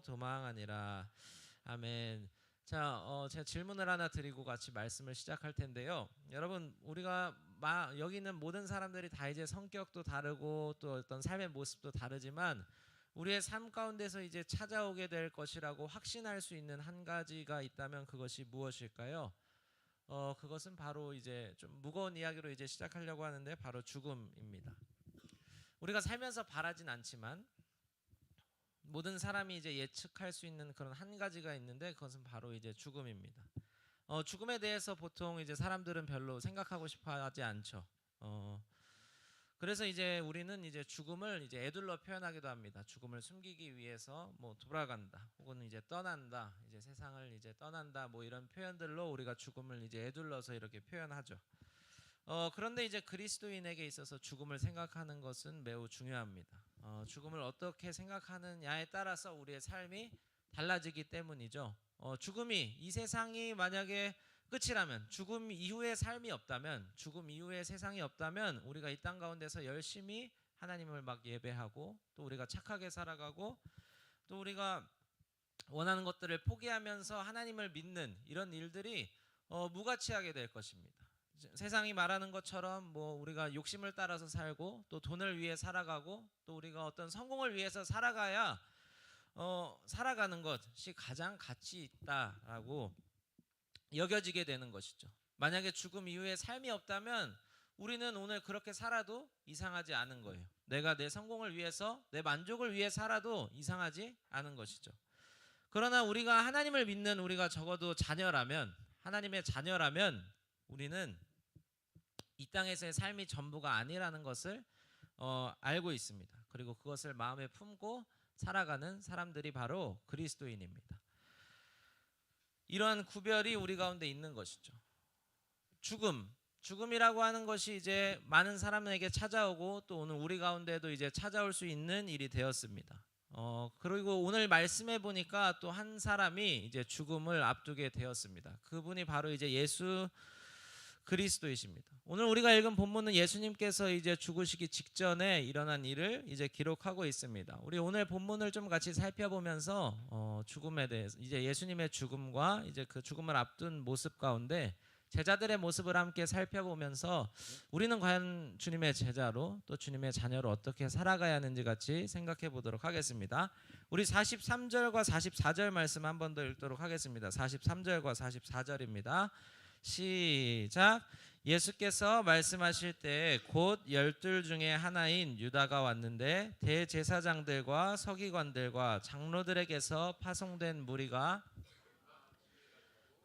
도망하니라. 아멘. 자, 제가 질문을 하나 드리고 같이 말씀을 시작할 텐데요. 여러분, 우리가 여기 있는 모든 사람들이 다 이제 성격도 다르고 또 어떤 삶의 모습도 다르지만 우리의 삶 가운데서 이제 찾아오게 될 것이라고 확신할 수 있는 한 가지가 있다면 그것이 무엇일까요? 그것은 바로 이제 좀 무거운 이야기로 이제 시작하려고 하는데 바로 죽음입니다. 우리가 살면서 바라진 않지만 모든 사람이 이제 예측할 수 있는 그런 한 가지가 있는데 그것은 바로 이제 죽음입니다. 죽음에 대해서 보통 이제 사람들은 별로 생각하고 싶어하지 않죠. 그래서 이제 우리는 이제 죽음을 이제 애둘러 표현하기도 합니다. 죽음을 숨기기 위해서 뭐 돌아간다, 혹은 이제 떠난다, 이제 세상을 이제 떠난다, 뭐 이런 표현들로 우리가 죽음을 이제 애둘러서 이렇게 표현하죠. 그런데 이제 그리스도인에게 있어서 죽음을 생각하는 것은 매우 중요합니다. 죽음을 어떻게 생각하느냐에 따라서 우리의 삶이 달라지기 때문이죠. 죽음이 이 세상이 만약에 끝이라면, 죽음 이후의 삶이 없다면, 죽음 이후의 세상이 없다면 우리가 이 땅 가운데서 열심히 하나님을 막 예배하고 또 우리가 착하게 살아가고 또 우리가 원하는 것들을 포기하면서 하나님을 믿는 이런 일들이 무가치하게 될 것입니다. 세상이 말하는 것처럼 뭐 우리가 욕심을 따라서 살고 또 돈을 위해 살아가고 또 우리가 어떤 성공을 위해서 살아가야 살아가는 것이 가장 가치 있다라고 여겨지게 되는 것이죠. 만약에 죽음 이후에 삶이 없다면 우리는 오늘 그렇게 살아도 이상하지 않은 거예요. 내가 내 성공을 위해서 내 만족을 위해 살아도 이상하지 않은 것이죠. 그러나 우리가 하나님을 믿는 우리가 적어도 자녀라면, 하나님의 자녀라면 우리는 이 땅에서의 삶이 전부가 아니라는 것을 알고 있습니다. 그리고 그것을 마음에 품고 살아가는 사람들이 바로 그리스도인입니다. 이러한 구별이 우리 가운데 있는 것이죠. 죽음이라고 하는 것이 이제 많은 사람에게 찾아오고 또 오늘 우리 가운데도 이제 찾아올 수 있는 일이 되었습니다. 그리고 오늘 말씀해 보니까 또 한 사람이 이제 죽음을 앞두게 되었습니다. 그분이 바로 이제 예수 그리스도이십니다. 오늘 우리가 읽은 본문은 예수님께서 이제 죽으시기 직전에 일어난 일을 이제 기록하고 있습니다. 우리 오늘 본문을 좀 같이 살펴보면서 죽음에 대해서, 이제 예수님의 죽음과 이제 그 죽음을 앞둔 모습 가운데 제자들의 모습을 함께 살펴보면서 우리는 과연 주님의 제자로 또 주님의 자녀로 어떻게 살아가야 하는지 같이 생각해 보도록 하겠습니다. 우리 43절과 44절 말씀 한 번 더 읽도록 하겠습니다. 43절과 44절입니다. 시작. 예수께서 말씀하실 때 곧 12 중에 하나인 유다가 왔는데 대제사장들과 서기관들과 장로들에게서 파송된 무리가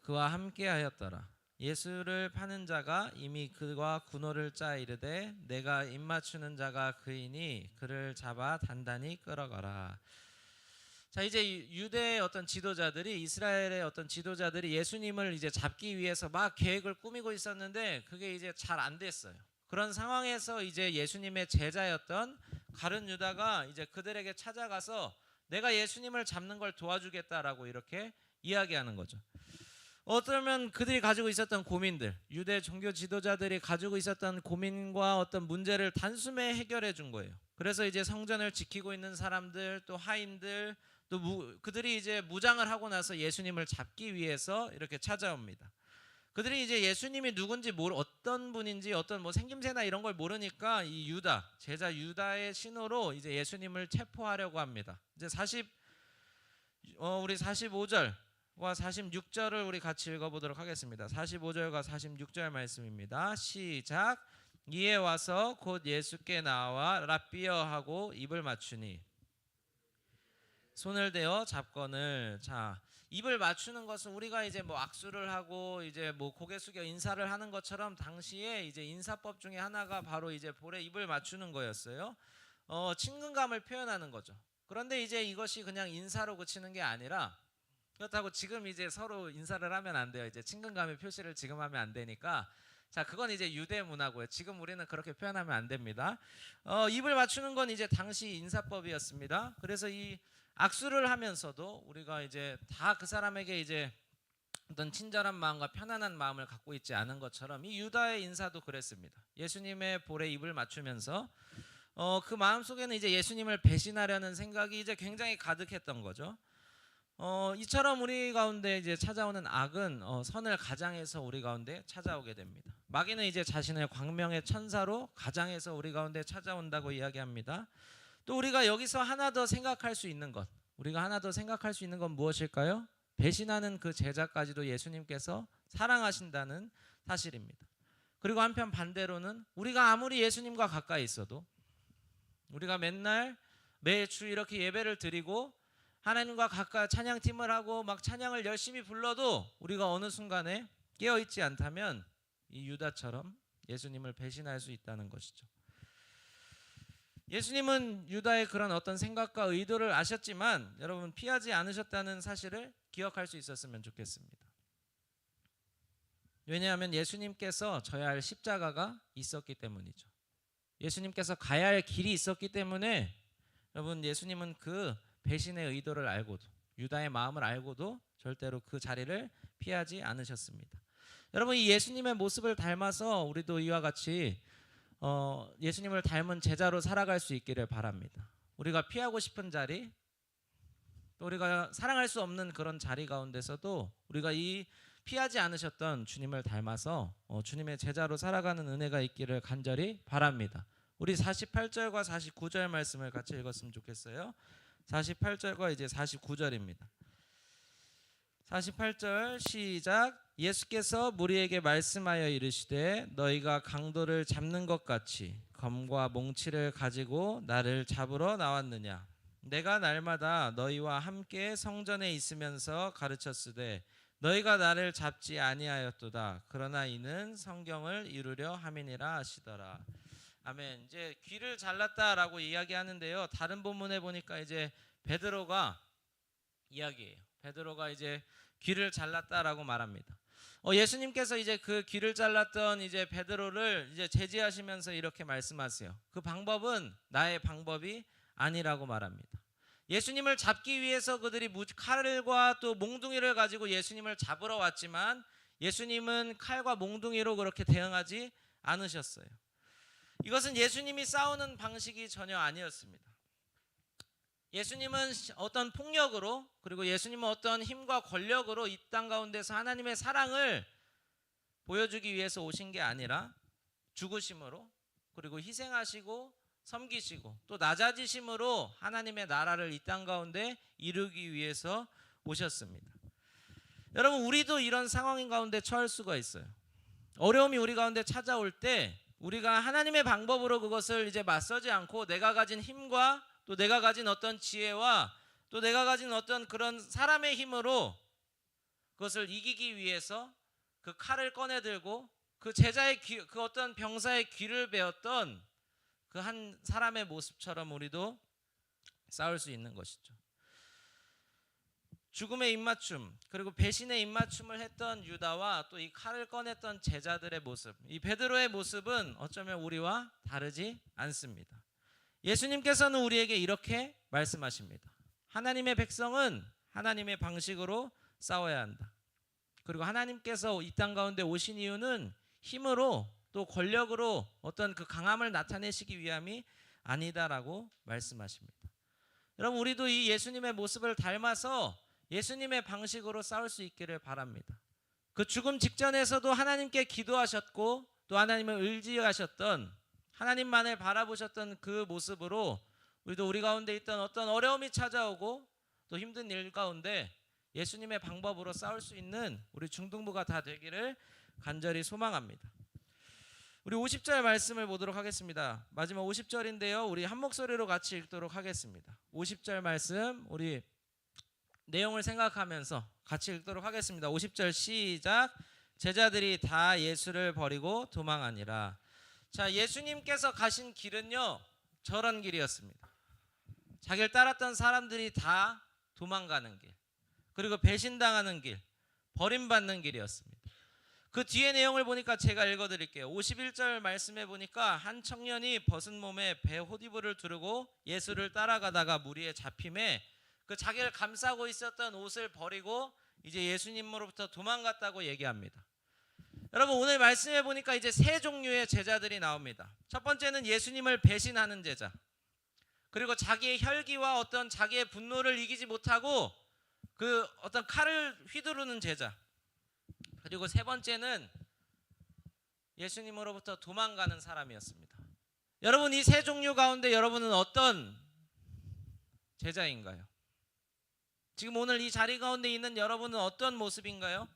그와 함께하였더라. 예수를 파는 자가 이미 그와 군호를 짜 이르되 내가 입맞추는 자가 그이니 그를 잡아 단단히 끌어가라. 자, 이제 유대의 어떤 지도자들이, 이스라엘의 어떤 지도자들이 예수님을 이제 잡기 위해서 막 계획을 꾸미고 있었는데 그게 이제 잘 안 됐어요. 그런 상황에서 이제 예수님의 제자였던 가룟 유다가 이제 그들에게 찾아가서 내가 예수님을 잡는 걸 도와주겠다라고 이렇게 이야기하는 거죠. 어쩌면 그들이 가지고 있었던 고민들, 유대 종교 지도자들이 가지고 있었던 고민과 어떤 문제를 단숨에 해결해 준 거예요. 그래서 이제 성전을 지키고 있는 사람들, 또 하인들, 또 그들이 이제 무장을 하고 나서 예수님을 잡기 위해서 이렇게 찾아옵니다. 그들이 이제 예수님이 누군지 어떤 분인지 어떤 뭐 생김새나 이런 걸 모르니까 이 유다, 제자 유다의 신호로 이제 예수님을 체포하려고 합니다. 이제 우리 45절과 46절을 우리 같이 읽어보도록 하겠습니다. 45절과 46절 말씀입니다. 시작. 이에 와서 곧 예수께 나와 랍비여 하고 입을 맞추니 손을 대어 잡거늘. 자, 입을 맞추는 것은 우리가 이제 뭐 악수를 하고 이제 뭐 고개 숙여 인사를 하는 것처럼 당시에 이제 인사법 중에 하나가 바로 이제 볼에 입을 맞추는 거였어요. 친근감을 표현하는 거죠. 그런데 이제 이것이 그냥 인사로 그치는 게 아니라, 그렇다고 지금 이제 서로 인사를 하면 안 돼요. 이제 친근감의 표시를 지금 하면 안 되니까. 자, 그건 이제 유대 문화고요. 지금 우리는 그렇게 표현하면 안 됩니다. 입을 맞추는 건 이제 당시 인사법이었습니다. 그래서 이 악수를 하면서도 우리가 이제 다 그 사람에게 이제 어떤 친절한 마음과 편안한 마음을 갖고 있지 않은 것처럼 이 유다의 인사도 그랬습니다. 예수님의 볼에 입을 맞추면서 그 마음 속에는 이제 예수님을 배신하려는 생각이 이제 굉장히 가득했던 거죠. 이처럼 우리 가운데 이제 찾아오는 악은 선을 가장해서 우리 가운데 찾아오게 됩니다. 마귀는 이제 자신의 광명의 천사로 가장해서 우리 가운데 찾아온다고 이야기합니다. 또 우리가 여기서 하나 더 생각할 수 있는 것, 우리가 하나 더 생각할 수 있는 건 무엇일까요? 배신하는 그 제자까지도 예수님께서 사랑하신다는 사실입니다. 그리고 한편 반대로는 우리가 아무리 예수님과 가까이 있어도, 우리가 매주 이렇게 예배를 드리고 하나님과 가까이 찬양팀을 하고 막 찬양을 열심히 불러도 우리가 어느 순간에 깨어있지 않다면 이 유다처럼 예수님을 배신할 수 있다는 것이죠. 예수님은 유다의 그런 어떤 생각과 의도를 아셨지만 여러분 피하지 않으셨다는 사실을 기억할 수 있었으면 좋겠습니다. 왜냐하면 예수님께서 져야 할 십자가가 있었기 때문이죠. 예수님께서 가야 할 길이 있었기 때문에 여러분 예수님은 그 배신의 의도를 알고도, 유다의 마음을 알고도 절대로 그 자리를 피하지 않으셨습니다. 여러분 이 예수님의 모습을 닮아서 우리도 이와 같이 예수님을 닮은 제자로 살아갈 수 있기를 바랍니다. 우리가 피하고 싶은 자리, 또 우리가 사랑할 수 없는 그런 자리 가운데서도 우리가 이 피하지 않으셨던 주님을 닮아서 주님의 제자로 살아가는 은혜가 있기를 간절히 바랍니다. 우리 48절과 49절 말씀을 같이 읽었으면 좋겠어요. 48절과 이제 49절입니다. 48절 시작. 예수께서 무리에게 말씀하여 이르시되 너희가 강도를 잡는 것 같이 검과 몽치를 가지고 나를 잡으러 나왔느냐. 내가 날마다 너희와 함께 성전에 있으면서 가르쳤으되 너희가 나를 잡지 아니하였도다. 그러나 이는 성경을 이루려 함이니라 하시더라. 아멘. 이제 귀를 잘랐다라고 이야기하는데요. 다른 본문에 보니까 이제 베드로가 이야기해요. 베드로가 이제 귀를 잘랐다라고 말합니다. 예수님께서 이제 그 귀를 잘랐던 이제 베드로를 이제 제지하시면서 이렇게 말씀하세요. 그 방법은 나의 방법이 아니라고 말합니다. 예수님을 잡기 위해서 그들이 칼과 또 몽둥이를 가지고 예수님을 잡으러 왔지만 예수님은 칼과 몽둥이로 그렇게 대응하지 않으셨어요. 이것은 예수님이 싸우는 방식이 전혀 아니었습니다. 예수님은 어떤 폭력으로, 그리고 예수님은 어떤 힘과 권력으로 이 땅 가운데서 하나님의 사랑을 보여주기 위해서 오신 게 아니라 죽으심으로, 그리고 희생하시고 섬기시고 또 낮아지심으로 하나님의 나라를 이 땅 가운데 이루기 위해서 오셨습니다. 여러분 우리도 이런 상황인 가운데 처할 수가 있어요. 어려움이 우리 가운데 찾아올 때 우리가 하나님의 방법으로 그것을 이제 맞서지 않고 내가 가진 힘과 또 내가 가진 어떤 지혜와 또 내가 가진 어떤 그런 사람의 힘으로 그것을 이기기 위해서 그 칼을 꺼내 들고 그 제자의 그 어떤 병사의 귀를 베었던 그 한 사람의 모습처럼 우리도 싸울 수 있는 것이죠. 죽음의 입맞춤, 그리고 배신의 입맞춤을 했던 유다와 또 이 칼을 꺼냈던 제자들의 모습, 이 베드로의 모습은 어쩌면 우리와 다르지 않습니다. 예수님께서는 우리에게 이렇게 말씀하십니다. 하나님의 백성은 하나님의 방식으로 싸워야 한다. 그리고 하나님께서 이 땅 가운데 오신 이유는 힘으로 또 권력으로 어떤 그 강함을 나타내시기 위함이 아니다라고 말씀하십니다. 여러분 우리도 이 예수님의 모습을 닮아서 예수님의 방식으로 싸울 수 있기를 바랍니다. 그 죽음 직전에서도 하나님께 기도하셨고 또 하나님을 의지하셨던, 하나님만을 바라보셨던 그 모습으로 우리도 우리 가운데 있던 어떤 어려움이 찾아오고 또 힘든 일 가운데 예수님의 방법으로 싸울 수 있는 우리 중등부가 다 되기를 간절히 소망합니다. 우리 50절 말씀을 보도록 하겠습니다. 마지막 50절인데요. 우리 한 목소리로 같이 읽도록 하겠습니다. 50절 말씀 우리 내용을 생각하면서 같이 읽도록 하겠습니다. 50절 시작. 제자들이 다 예수를 버리고 도망하니라. 자, 예수님께서 가신 길은요 저런 길이었습니다. 자기를 따랐던 사람들이 다 도망가는 길, 그리고 배신당하는 길, 버림받는 길이었습니다. 그 뒤에 내용을 보니까 제가 읽어드릴게요. 51절 말씀에 보니까 한 청년이 벗은 몸에 배 호디부를 두르고 예수를 따라가다가 무리에 잡힘에 그 자기를 감싸고 있었던 옷을 버리고 이제 예수님으로부터 도망갔다고 얘기합니다. 여러분 오늘 말씀해 보니까 이제 세 종류의 제자들이 나옵니다. 첫 번째는 예수님을 배신하는 제자, 그리고 자기의 혈기와 어떤 자기의 분노를 이기지 못하고 그 어떤 칼을 휘두르는 제자. 그리고 세 번째는 예수님으로부터 도망가는 사람이었습니다. 여러분, 이 세 종류 가운데 여러분은 어떤 제자인가요? 지금 오늘 이 자리 가운데 있는 여러분은 어떤 모습인가요?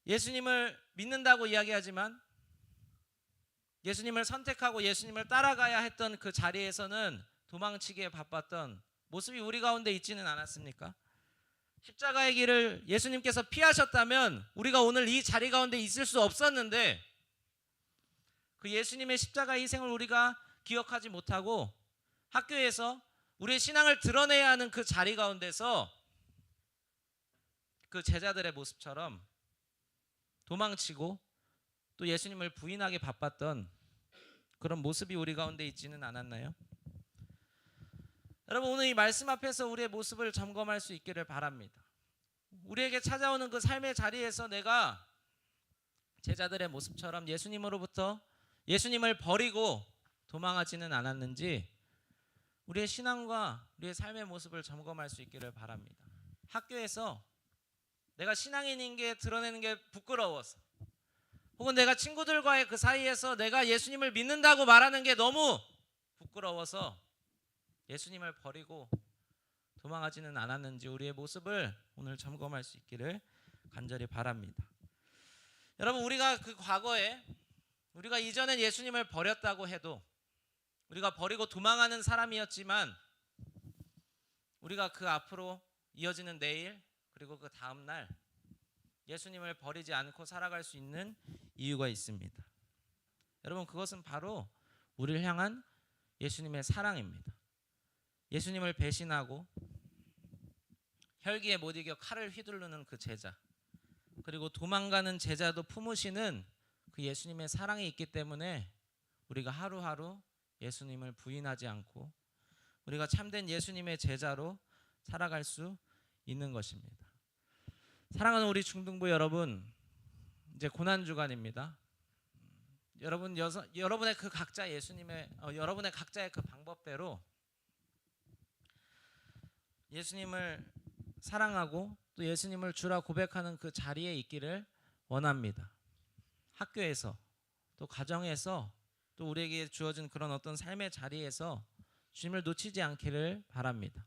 예수님을 믿는다고 이야기하지만 예수님을 선택하고 예수님을 따라가야 했던 그 자리에서는 도망치기에 바빴던 모습이 우리 가운데 있지는 않았습니까? 십자가의 길을 예수님께서 피하셨다면 우리가 오늘 이 자리 가운데 있을 수 없었는데, 그 예수님의 십자가 희생을 우리가 기억하지 못하고 학교에서 우리의 신앙을 드러내야 하는 그 자리 가운데서 그 제자들의 모습처럼 도망치고 또 예수님을 부인하기 바빴던 그런 모습이 우리 가운데 있지는 않았나요? 여러분, 오늘 이 말씀 앞에서 우리의 모습을 점검할 수 있기를 바랍니다. 우리에게 찾아오는 그 삶의 자리에서 내가 제자들의 모습처럼 예수님으로부터 예수님을 버리고 도망하지는 않았는지 우리의 신앙과 우리의 삶의 모습을 점검할 수 있기를 바랍니다. 학교에서 내가 신앙인인 게 드러내는 게 부끄러워서, 혹은 내가 친구들과의 그 사이에서 내가 예수님을 믿는다고 말하는 게 너무 부끄러워서 예수님을 버리고 도망하지는 않았는지 우리의 모습을 오늘 점검할 수 있기를 간절히 바랍니다. 여러분, 우리가 그 과거에 우리가 이전엔 예수님을 버렸다고 해도, 우리가 버리고 도망하는 사람이었지만 우리가 그 앞으로 이어지는 내일 그리고 그 다음 날 예수님을 버리지 않고 살아갈 수 있는 이유가 있습니다. 여러분, 그것은 바로 우리를 향한 예수님의 사랑입니다. 예수님을 배신하고 혈기에 못 이겨 칼을 휘두르는 그 제자, 그리고 도망가는 제자도 품으시는 그 예수님의 사랑이 있기 때문에 우리가 하루하루 예수님을 부인하지 않고 우리가 참된 예수님의 제자로 살아갈 수 있는 것입니다. 사랑하는 우리 중등부 여러분, 이제 고난 주간입니다. 여러분의 그 각자 여러분의 각자의 그 방법대로 예수님을 사랑하고 또 예수님을 주라 고백하는 그 자리에 있기를 원합니다. 학교에서 또 가정에서 또 우리에게 주어진 그런 어떤 삶의 자리에서 주님을 놓치지 않기를 바랍니다.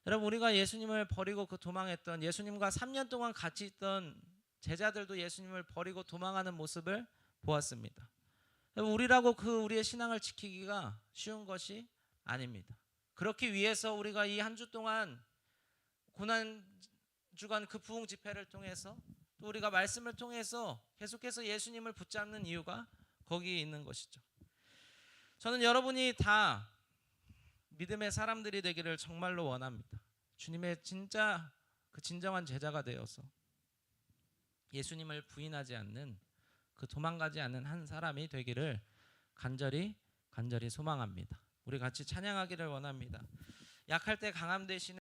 여러분, 우리가 예수님을 버리고 그 도망했던, 예수님과 3년 동안 같이 있던 제자들도 예수님을 버리고 도망하는 모습을 보았습니다. 여러분, 우리라고 우리의 신앙을 지키기가 쉬운 것이 아닙니다. 그렇기 위해서 우리가 이 한 주 동안 고난 주간 그 부흥 집회를 통해서 또 우리가 말씀을 통해서 계속해서 예수님을 붙잡는 이유가 거기에 있는 것이죠. 저는 여러분이 다 믿음의 사람들이 되기를 정말로 원합니다. 주님의 진짜 그 진정한 제자가 되어서 예수님을 부인하지 않는, 그 도망가지 않는 한 사람이 되기를 간절히 소망합니다. 우리 같이 찬양하기를 원합니다. 약할 때 강함 되시는